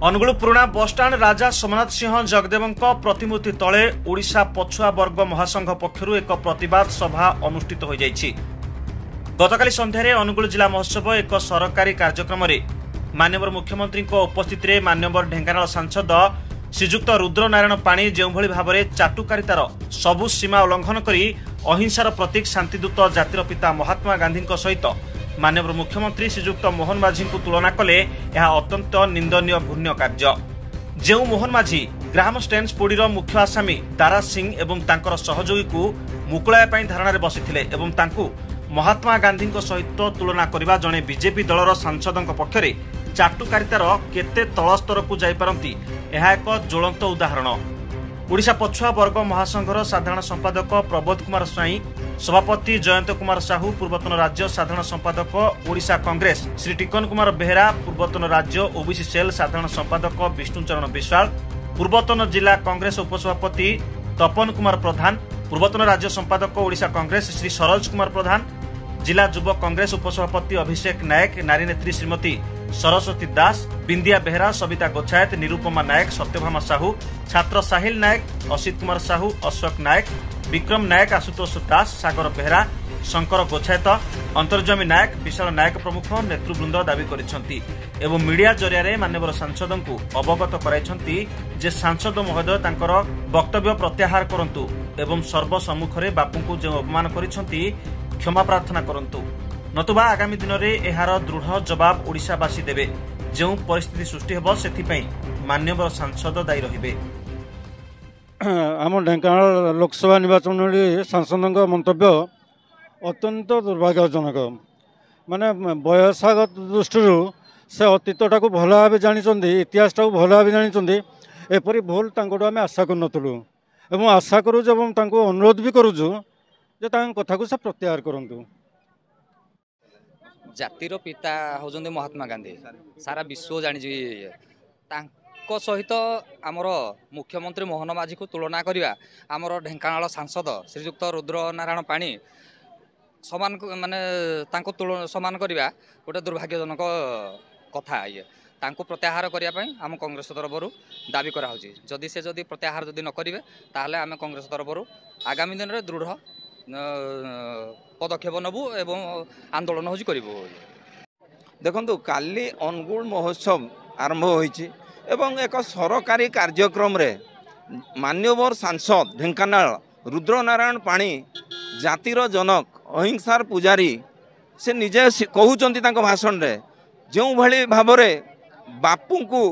अनुगुल पुराणा बसस्टाण्ड राजा सोमनाथ सिंह जगदेव प्रतिमूर्ति तले ओडिशा पछुआ वर्ग महासंघ पक्षर एक प्रतिवाद सभा अनुष्ठित हो जाइछि। गतकाली संध्यारे अनुगुल जिला महोत्सव एक सरकारी कार्यक्रम माननीय मुख्यमंत्री उपस्थित में माननीय ढेंकानाल सांसद श्रीजुक्त रुद्र नारायण पाणी जो भाव में चाटुकारितार सबु सीमा उल्लंघन कर अहिंसार प्रतीक शांतिदूत जातिर पिता महात्मा गांधी सहित माननीय मुख्यमंत्री श्रीजुक्त मोहन माझी को तुलना कले यह अत्यंत निंदनीय घृण्य कार्य। जो मोहन माझी ग्राम स्टेन्स पोडीर मुख्य आसामी दारा सिंह एवं तांकर सहयोगी को मुकुलाया धारणा बसिथिले एवं तांकु महात्मा गांधी सहित तुलना करने जड़े बीजेपी दलर सांसद पक्षरे चाटुकारितार केते तल स्तर को जाइपारती यह एक ज्वलंत उदाहरण। ओडिशा पछुआ वर्ग महासंघर साधारण संपादक प्रबोध कुमार स्वाई, सभापति जयंत कुमार साहू, पूर्वतन राज्य साधारण संपादक ओडिशा कांग्रेस श्री टिकन कुमार बेहेरा, पूर्वतन राज्य ओबीसी सेल साधारण संपादक विष्णुचरण विश्वाल, पूर्वतन जिला कांग्रेस उपसभापति तपन कुमार प्रधान, पूर्वतन राज्य संपादक ओडिशा कांग्रेस श्री सरोज कुमार प्रधान, जिला युव कांग्रेस उपसभापति अभिषेक नायक, नारी नेत्री श्रीमती सरस्वती दास, बिंदिया बेहेरा, सविता गोछायत, निरुपमा नायक, सत्यभामा साहू, छात्र साहिल नायक, असित कुमार साहू, अशोक नायक, विक्रम नायक, आशुतोष दास, सागर बेहेरा, शंकर गोछायत, अंतर्जमी नायक, विशाल नायक प्रमुख नेतृवृंद दावी करिसेंती एवं मीडिया जरिया माननीय सांसद को अवगत कराइछंती जे सांसद महोदय तांकर वक्तव्य प्रत्याहार करंतु एवं सर्वसम्मुखरे बापू को जो अपमान करिसेंती क्षमा प्रार्थना करंतु, नतुबा आगामी दिन में यार दृढ़ जवाब ओडिशावासी देवे। जो परिस्थिति सृष्टि हेब से माननीय सांसद दायी रहिबे। आम ढेंकानाल लोकसभा निर्वाचन सांसद मंतव्य अत्यंत दुर्भाग्यजनक। माने बयसागत दृष्टि से अतीतटा को भल भाव जानी, इतिहास को भल भाव जानी, एपरी भूल आम आशा करूँ एवं आशा करूँ अनुरोध भी करूँ जे कथा को से प्रत्याहार करूँ। जातिर पिता होजंदे महात्मा गांधी सारा विश्व जानी सहित आमर मुख्यमंत्री मोहन माझी को तुलना करिया आमर ढेंकानाल सांसद श्रीजुक्त रुद्र नारायण पाणी समान माने तांको तुलना समान करिया गोटे दुर्भाग्यजनक कथा। ये तांको प्रत्याहार करिया पई आम कांग्रेस तरफरु दाबी करा होची। जदि से जदि प्रत्याहार जदि न करिवे ताहले आम कांग्रेस तरफरु आगामी दिन रे दृढ़ पदक्षेप नबू एवं आंदोलन हो देखु काली अनुगुल महोत्सव आरंभ होइछि एवं एक सरकारी कार्यक्रम रे मान्यवर सांसद ढेंकानाल रुद्र नारायण पाणी जातिर जनक अहिंसार पुजारी से निजे कहउचंती तांको भाषण रे जो भली भाव रे बापू को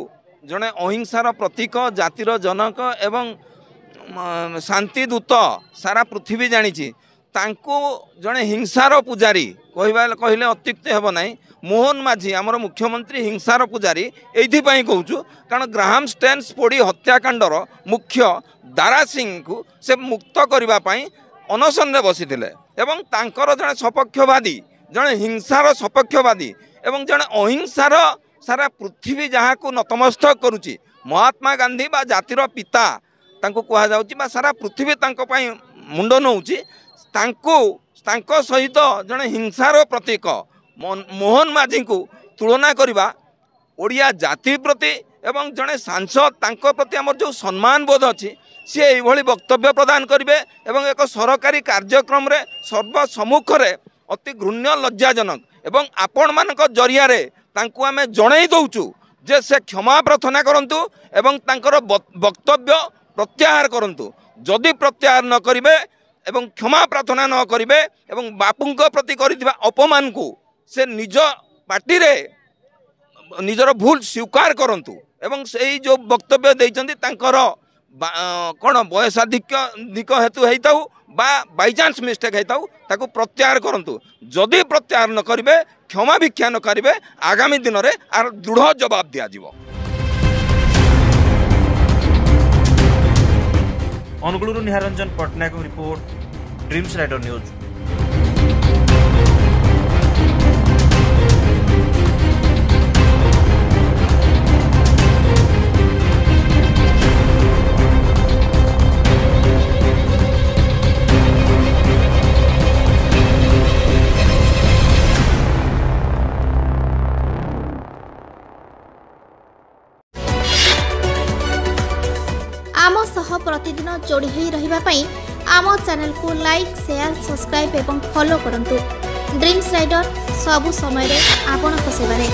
जड़े अहिंसार प्रतीक जातिर जनक एवं शांतिदूत सारा पृथ्वी जानी तांको जड़े हिंसार पुजारी कहले अत्युक्त हेब नहीं। मोहन माझी आमर मुख्यमंत्री हिंसार पुजारी एथि कहूँ कारण ग्राहम स्टेन्स पोडी हत्याकांडर मुख्य दारा सिंह को से मुक्त करने अनशन बसी एवं तांकर जड़े सपक्षवादी जड़े हिंसार सपक्षवादी एवं जड़े अहिंसार सारा पृथ्वी जहाँ को नतमस्तक करुच्ची महात्मा गांधी बा जातिर पिता तांको कहा जाउची बा सारा पृथ्वी तांको पई मुंड नउची तांको सहित जड़े हिंसार प्रतीक मोहन माझी को तुलना करवा ओडिया जाति प्रति एवं जड़े सांसद तांको प्रति आमर जो सम्मान बोध अच्छी सी यही वक्तव्य प्रदान करेंगे एवं एक सरकारी कार्यक्रम रे सर्वसम्मुख रे अति घृण्य लज्जाजनक एवं आपण मान जरिया तांको आमे जणै दउचु जे से क्षमा प्रार्थना करंतु एवं तांकर वक्तव्य प्रत्याहार करंतु। जदि प्रत्याहार न करिवे एवं क्षमा प्रार्थना न करिवे एवं बापू प्रति करिथिबा अपमान को से निज पार्टी रे निजर भूल स्वीकार करंतु एवं से जो वक्तव्य देइचंती तांकर कौन बयसाधिक हेतु हेताऊ बा बाई चांस मिस्टेक हेताऊ ताको प्रत्याहार करंतु। जदि प्रत्याहार न करिवे क्षमा भिक्षा न करिवे आगामी दिन में आर दृढ़ जवाब दिया जिवो। Angul Niharanjan Patnaik report, Dreams Rider news. सह प्रतिदिन जोड़ी होई रहिबा पई आम चैनल को लाइक शेयर सब्सक्राइब एवं फॉलो करंतु। ड्रीम्स राइडर सबु समय रे आपन को सेवा रे।